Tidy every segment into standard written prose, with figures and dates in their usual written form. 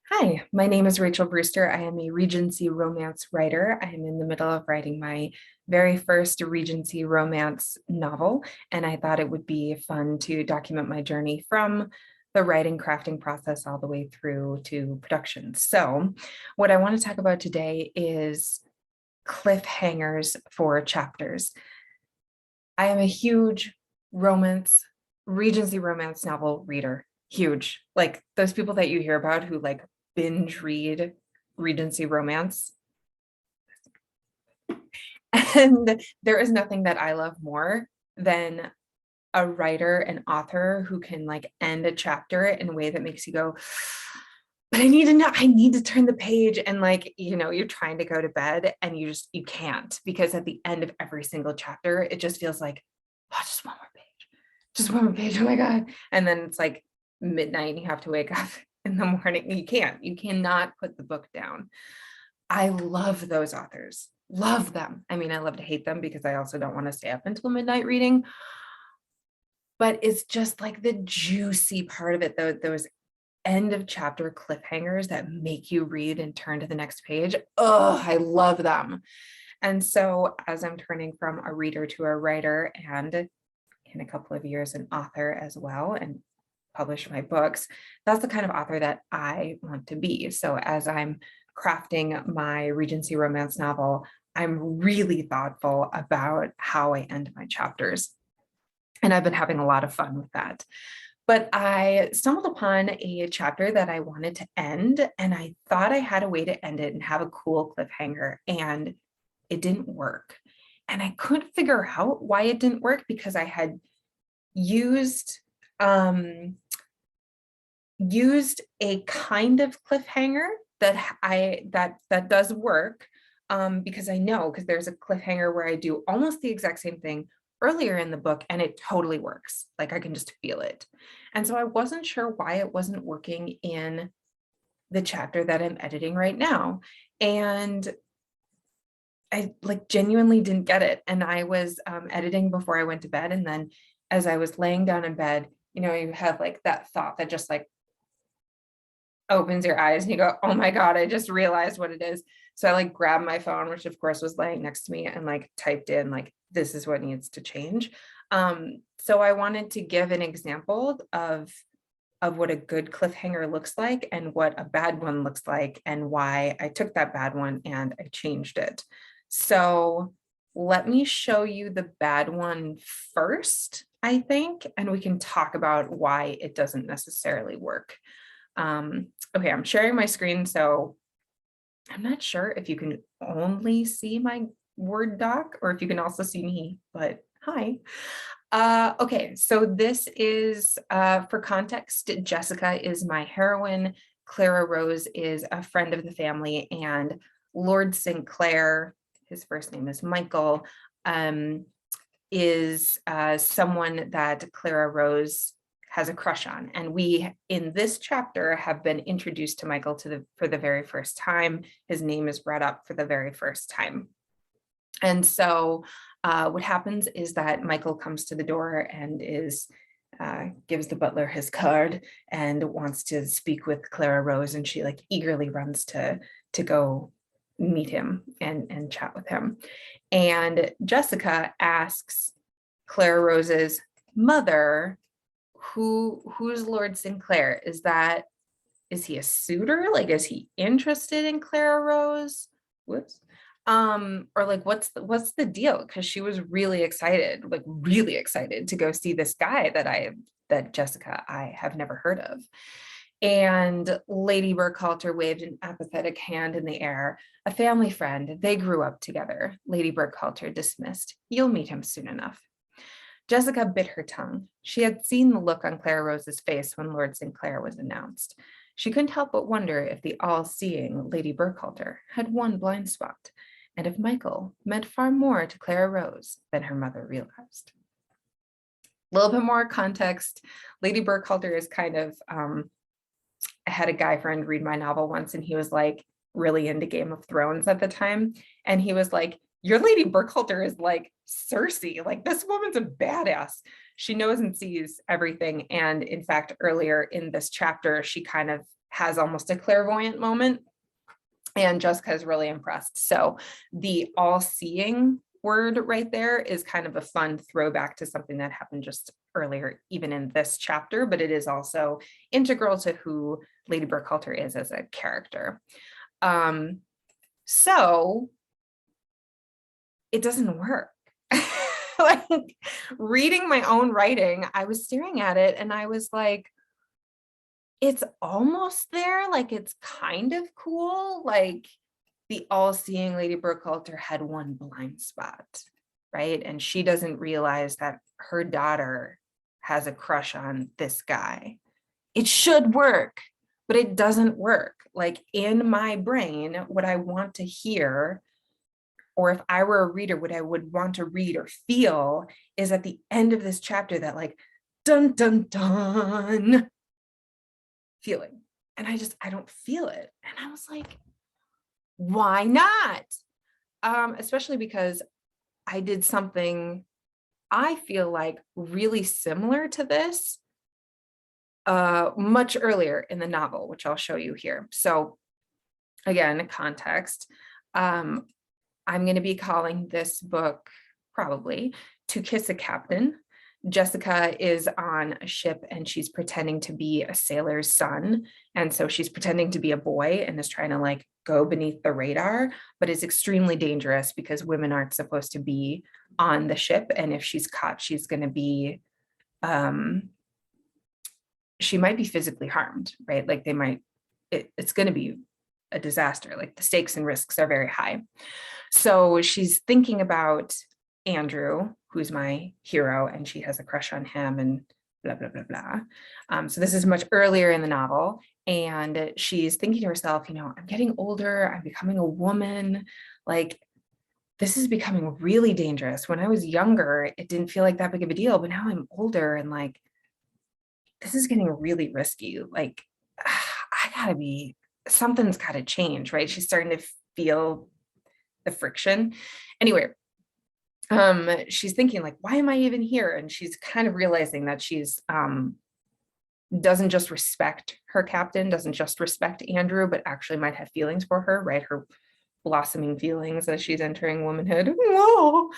Hi, my name is Rachel Brewster. I am a Regency romance writer. I am in the middle of writing my very first Regency romance novel, and I thought it would be fun to document my journey from the writing crafting process all the way through to production. So, what I want to talk about today is cliffhangers for chapters. I am a huge romance, Regency romance novel reader. Huge. Like those people that you hear about who like binge read Regency romance. And there is nothing that I love more than a writer, an author who can like end a chapter in a way that makes you go, but I need to know, I need to turn the page. And like, you're trying to go to bed and you can't, because at the end of every single chapter, it just feels like, oh, just one more page, just one more page. Oh my God. And then it's like midnight and you have to wake up in the morning. You cannot put the book down. I love those authors, love them. I mean, I love to hate them because I also don't want to stay up until midnight reading, but it's just like the juicy part of it, though, those end of chapter cliffhangers that make you read and turn to the next page. Oh, I love them. And so as I'm turning from a reader to a writer, and in a couple of years an author as well, and publish my books, that's the kind of author that I want to be. So as I'm crafting my Regency romance novel, I'm really thoughtful about how I end my chapters. And I've been having a lot of fun with that. But I stumbled upon a chapter that I wanted to end, and I thought I had a way to end it and have a cool cliffhanger, and it didn't work. And I couldn't figure out why it didn't work, because I had used used a kind of cliffhanger that does work, because I know, because there's a cliffhanger where I do almost the exact same thing earlier in the book and it totally works. Like I can just feel it. And so I wasn't sure why it wasn't working in the chapter that I'm editing right now. And I like genuinely didn't get it. And I was editing before I went to bed. And then as I was laying down in bed, you have like that thought that just like opens your eyes and you go, oh my God, I just realized what it is. So I like grabbed my phone, which of course was laying next to me, and like typed in like, this is what needs to change. So I wanted to give an example of what a good cliffhanger looks like and what a bad one looks like, and why I took that bad one and I changed it. So let me show you the bad one first, I think, and we can talk about why it doesn't necessarily work. Okay, I'm sharing my screen, so I'm not sure if you can only see my Word doc or if you can also see me, but hi. Okay, so this is, for context, Jessica is my heroine. Clara Rose is a friend of the family, and Lord Sinclair, his first name is Michael, is someone that Clara Rose has a crush on. And we, in this chapter, have been introduced to Michael for the very first time. His name is brought up for the very first time. And so what happens is that Michael comes to the door and gives the butler his card and wants to speak with Clara Rose, and she like eagerly runs to go meet him and chat with him. And Jessica asks Clara Rose's mother, who's Lord Sinclair? Is he a suitor? Like, is he interested in Clara Rose? Whoops. Or like what's the deal? Because she was really excited, like really excited to go see this guy that Jessica I have never heard of. And Lady Burkhalter waved an apathetic hand in the air. A family friend, they grew up together. Lady Burkhalter dismissed. You'll meet him soon enough. Jessica bit her tongue. She had seen the look on Clara Rose's face when Lord Sinclair was announced. She couldn't help but wonder if the all-seeing Lady Burkhalter had one blind spot, and if Michael meant far more to Clara Rose than her mother realized. A little bit more context. Lady Burkhalter is kind of, I had a guy friend read my novel once, and he was like really into Game of Thrones at the time. And he was like, your Lady Burkhalter is like Cersei, like this woman's a badass. She knows and sees everything. And in fact, earlier in this chapter, she kind of has almost a clairvoyant moment, and Jessica is really impressed. So the all-seeing word right there is kind of a fun throwback to something that happened just earlier, even in this chapter, but it is also integral to who Lady Burkhalter is as a character. So it doesn't work. Like, reading my own writing, I was staring at it and I was like, it's almost there, like it's kind of cool. Like, the all-seeing Lady Burkhalter had one blind spot, right? And she doesn't realize that her daughter has a crush on this guy. It should work, but it doesn't work. Like, in my brain, what I want to hear, or if I were a reader, what I would want to read or feel is at the end of this chapter, that like, dun, dun, dun feeling. And I don't feel it. And I was like, why not? Especially because I did something I feel like really similar to this much earlier in the novel, which I'll show you here. So again, context. I'm going to be calling this book probably To Kiss a Captain. Jessica is on a ship and she's pretending to be a sailor's son. And so she's pretending to be a boy and is trying to like go beneath the radar, but it's extremely dangerous because women aren't supposed to be on the ship. And if she's caught, she's going to be, she might be physically harmed, right? Like it's going to be a disaster. Like, the stakes and risks are very high. So she's thinking about Andrew, who's my hero, and she has a crush on him and blah, blah, blah, blah. So this is much earlier in the novel. And she's thinking to herself, you know, I'm getting older, I'm becoming a woman. Like, this is becoming really dangerous. When I was younger, it didn't feel like that big of a deal, but now I'm older and like, this is getting really risky. Like, something's gotta change, right? She's starting to feel the friction. Anyway, she's thinking like, why am I even here? And she's kind of realizing that she's doesn't just respect her captain, doesn't just respect Andrew, but actually might have feelings for her, right? Her blossoming feelings as she's entering womanhood. Whoa.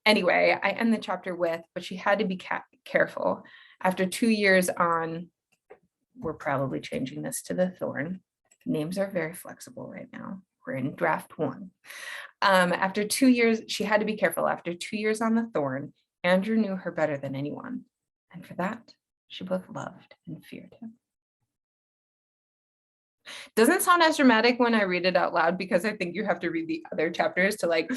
Anyway, I end the chapter with, but she had to be careful. After 2 years on, we're probably changing this to the Thorn. Names are very flexible right now. We're in draft 1. After 2 years, she had to be careful. After 2 years on the Thorn, Andrew knew her better than anyone. And for that, she both loved and feared him. Doesn't sound as dramatic when I read it out loud, because I think you have to read the other chapters to like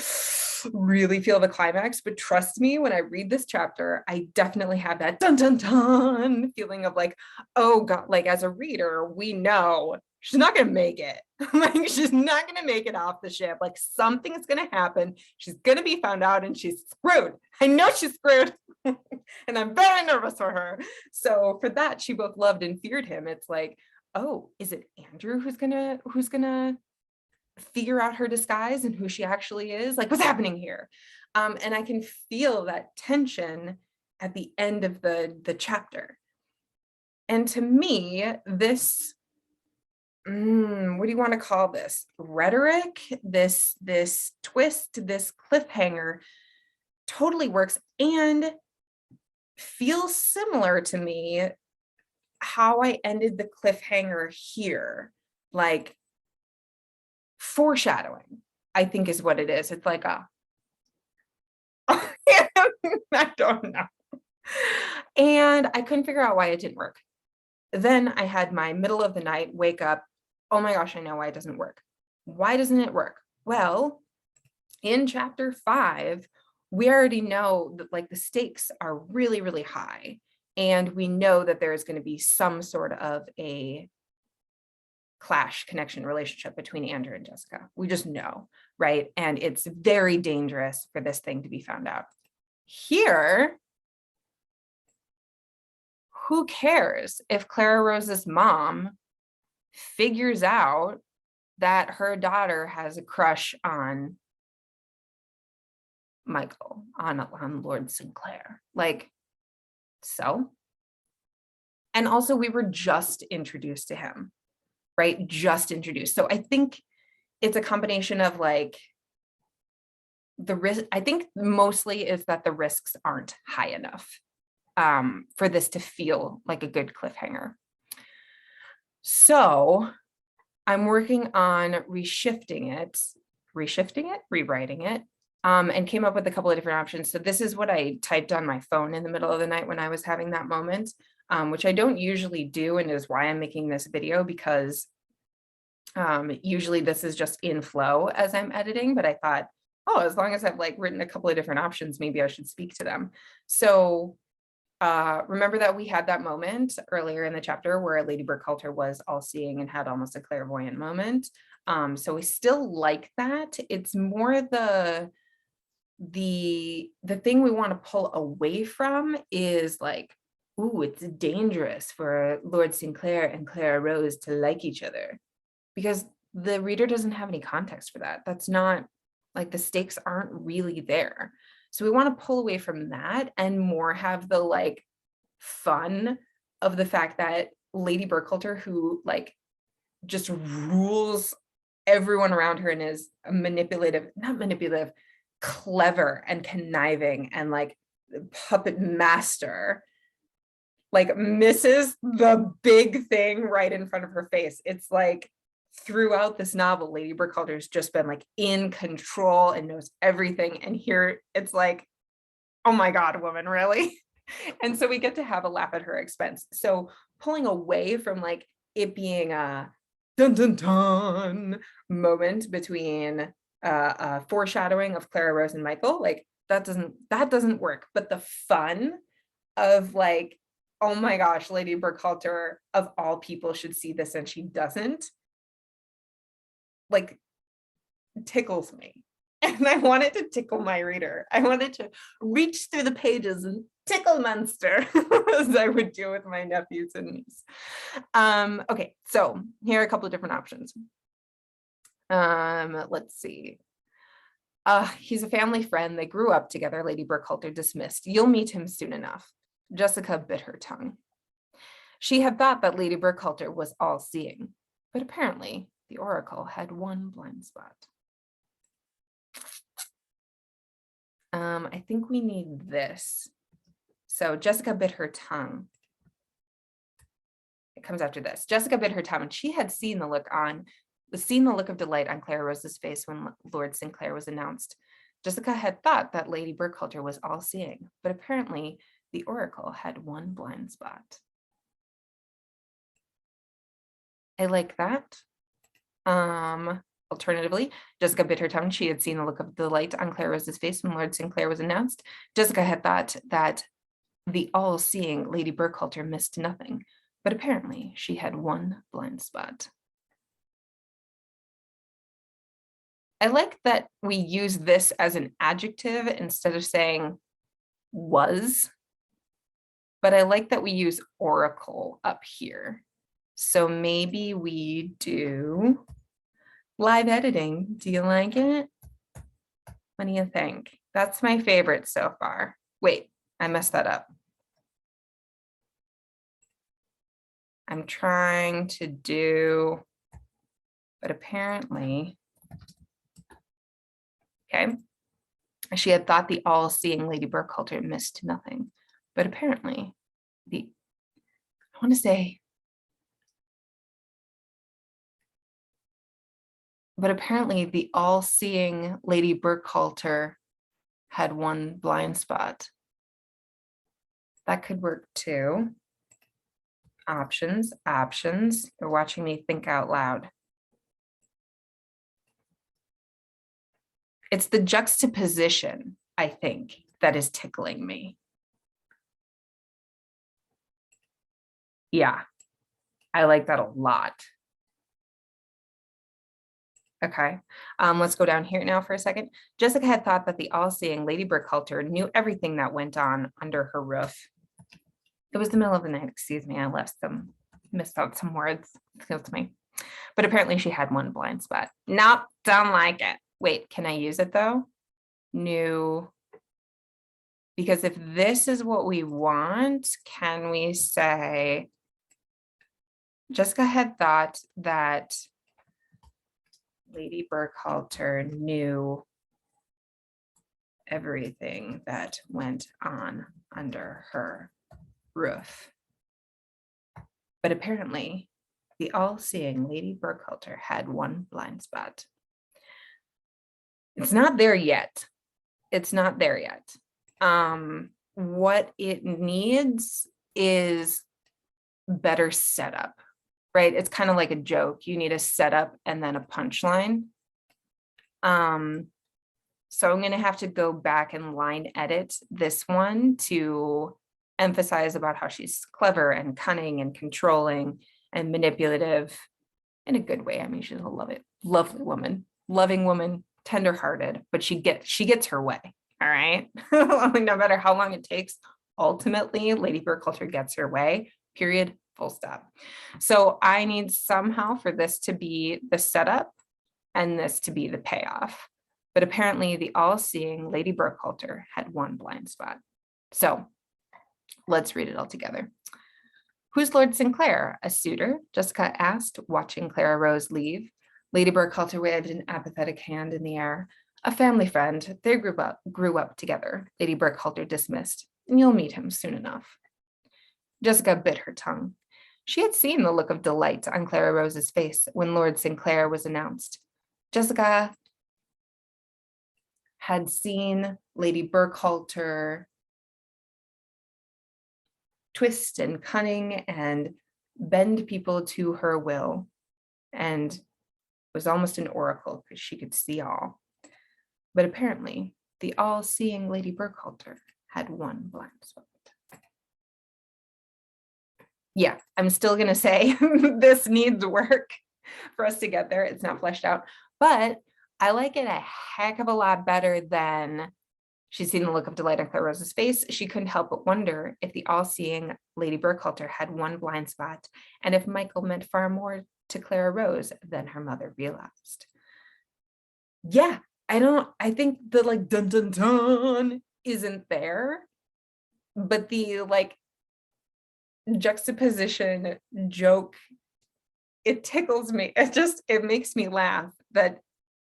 really feel the climax. But trust me, when I read this chapter, I definitely have that dun dun dun feeling of like, oh God, like as a reader, we know she's not gonna make it. Like, she's not gonna make it off the ship. Like, something's gonna happen. She's gonna be found out and she's screwed. I know she's screwed. And I'm very nervous for her. So for that, she both loved and feared him. It's like, oh, is it Andrew who's gonna figure out her disguise and who she actually is? Like, what's happening here? And I can feel that tension at the end of the chapter. And to me, this, what do you want to call this? Rhetoric, this twist, this cliffhanger totally works and feels similar to me how I ended the cliffhanger here. Like, foreshadowing, I think, is what it is. It's like a I don't know. And I couldn't figure out why it didn't work. Then I had my middle of the night wake up. Oh my gosh, I know why it doesn't work. Why doesn't it work? Well, in chapter 5, we already know that like the stakes are really, really high. And we know that there is going to be some sort of a clash, connection, relationship between Andrew and Jessica. We just know, right? And it's very dangerous for this thing to be found out. Here, who cares if Clara Rose's mom figures out that her daughter has a crush on Michael, on Lord Sinclair? Like, so? And also we were just introduced to him, right? Just introduced. So I think it's a combination of like the risk. I think mostly is that the risks aren't high enough for this to feel like a good cliffhanger. So I'm working on rewriting it, and came up with a couple of different options. So this is what I typed on my phone in the middle of the night when I was having that moment, which I don't usually do, and is why I'm making this video, because usually this is just in flow as I'm editing, but I thought, oh, as long as I've like written a couple of different options, maybe I should speak to them. So remember that we had that moment earlier in the chapter where Lady Burkhalter was all-seeing and had almost a clairvoyant moment. So we still like that. It's more the thing we want to pull away from is like, ooh, it's dangerous for Lord Sinclair and Clara Rose to like each other, because the reader doesn't have any context for that. That's not, like, the stakes aren't really there. So we want to pull away from that and more have the like fun of the fact that Lady Burkhalter, who like just rules everyone around her and is not manipulative, clever and conniving and like puppet master, like misses the big thing right in front of her face. It's like throughout this novel, Lady Burkhalter's just been like in control and knows everything. And here it's like, oh my God, woman, really? And so we get to have a laugh at her expense. So pulling away from like it being a dun dun dun moment between foreshadowing of Clara Rose and Michael, like that doesn't work. But the fun of like, oh my gosh, Lady Burkhalter of all people should see this and she doesn't, like, tickles me. And I wanted to tickle my reader. I wanted to reach through the pages and tickle Munster as I would do with my nephews and niece. Okay, so here are a couple of different options. Let's see. He's a family friend. They grew up together. Lady Burkhalter dismissed. You'll meet him soon enough. Jessica bit her tongue. She had thought that Lady Burkhalter was all-seeing, but apparently the oracle had one blind spot. I think we need this. So Jessica bit her tongue. It comes after this. Jessica bit her tongue, and she had seen the look of delight on Clara Rose's face when Lord Sinclair was announced. Jessica had thought that Lady Burkhalter was all-seeing, but apparently the oracle had one blind spot. I like that. Alternatively, Jessica bit her tongue. She had seen the look of delight on Clara Rose's face when Lord Sinclair was announced. Jessica had thought that the all-seeing Lady Burkhalter missed nothing, but apparently she had one blind spot. I like that we use this as an adjective instead of saying was, but I like that we use oracle up here. So maybe we do live editing. Do you like it? What do you think? That's my favorite so far. Wait, I messed that up. I'm trying to do, but apparently, okay. She had thought the all-seeing Lady Burkhalter missed nothing, but apparently I want to say, but apparently the all-seeing Lady Burkhalter had one blind spot. That could work too. Options. You're watching me think out loud. It's the juxtaposition, I think, that is tickling me. Yeah, I like that a lot. Okay, let's go down here now for a second. Jessica had thought that the all-seeing Lady Burkhalter knew everything that went on under her roof. It was the middle of the night, excuse me, I missed out some words, excuse me. But apparently she had one blind spot. Nope, don't like it. Wait, can I use it though? New, because if this is what we want, can we say Jessica had thought that Lady Burkhalter knew everything that went on under her roof. But apparently, the all-seeing Lady Burkhalter had one blind spot. It's not there yet. It's not there yet. What it needs is better setup, right? It's kind of like a joke. You need a setup and then a punchline. So I'm going to have to go back and line edit this one to emphasize about how she's clever and cunning and controlling and manipulative in a good way. I mean, she's a lovely woman, loving woman, tenderhearted, but she gets her way. All right. No matter how long it takes, ultimately, Lady Burkhalter gets her way, period, full stop. So I need somehow for this to be the setup and this to be the payoff. But apparently the all-seeing Lady Burkhalter had one blind spot. So let's read it all together. Who's Lord Sinclair? A suitor? Jessica asked, watching Clara Rose leave. Lady Burkhalter waved an apathetic hand in the air. A family friend. They grew up together. Lady Burkhalter dismissed. You'll meet him soon enough. Jessica bit her tongue. She had seen the look of delight on Clara Rose's face when Lord Sinclair was announced. Jessica had seen Lady Burkhalter twist and cunning and bend people to her will, and was almost an oracle because she could see all. But apparently, the all-seeing Lady Burkhalter had one blind spot. Yeah, I'm still going to say this needs work for us to get there. It's not fleshed out, but I like it a heck of a lot better than she's seen the look of delight on Clara Rose's face. She couldn't help but wonder if the all-seeing Lady Burkhalter had one blind spot and if Michael meant far more to Clara Rose than her mother realized. Yeah, I think the like dun dun dun isn't there, but the like juxtaposition joke, it tickles me. It makes me laugh that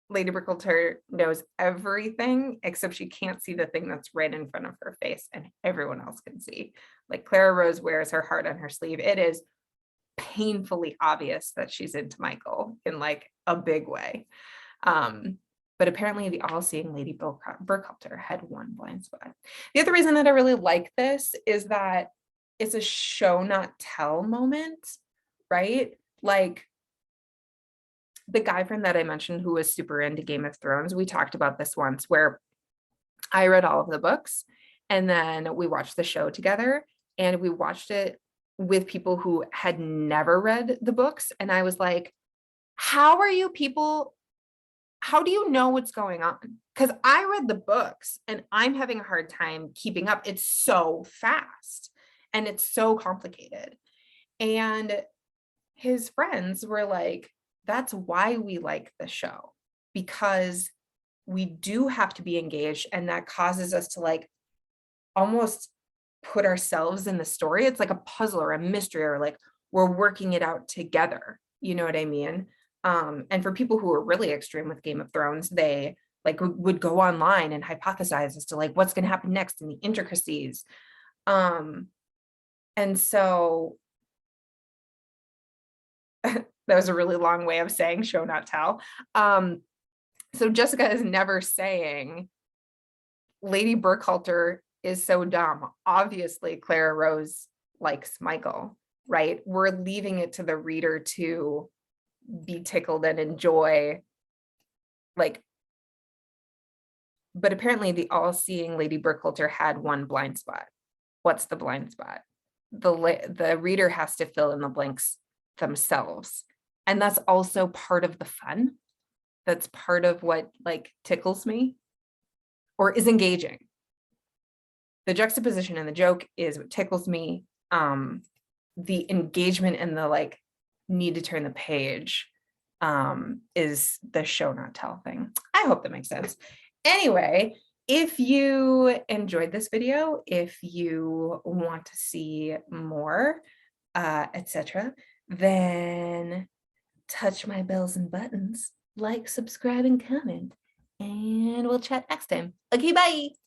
Lady Burkhalter knows everything except she can't see the thing that's right in front of her face and everyone else can see. Like Clara Rose wears her heart on her sleeve. It is painfully obvious that she's into Michael in like a big way. But apparently the all-seeing Lady Burkhalter had one blind spot. The other reason that I really like this is that it's a show not tell moment, right? Like the guy friend that I mentioned who was super into Game of Thrones, we talked about this once where I read all of the books and then we watched the show together, and we watched it with people who had never read the books. And I was like, how do you know what's going on? Because I read the books and I'm having a hard time keeping up. It's so fast and it's so complicated. And his friends were like, that's why we like the show, because we do have to be engaged, and that causes us to like almost put ourselves in the story. It's like a puzzle or a mystery, or like we're working it out together. You know what I mean? And for people who are really extreme with Game of Thrones, they like would go online and hypothesize as to like what's going to happen next and the intricacies. And so that was a really long way of saying show not tell. So Jessica is never saying Lady Burkhalter is so dumb. Obviously, Clara Rose likes Michael, right? We're leaving it to the reader to be tickled and enjoy, like, but apparently the all-seeing Lady Burkhalter had one blind spot. What's the blind spot? The reader has to fill in the blanks themselves. And that's also part of the fun. That's part of what like tickles me or is engaging. The juxtaposition and the joke is what tickles me. The engagement and the like need to turn the page is the show not tell thing. I hope that makes sense. Anyway, if you enjoyed this video, if you want to see more, etc., then touch my bells and buttons, like, subscribe, and comment, and we'll chat next time. Okay, bye.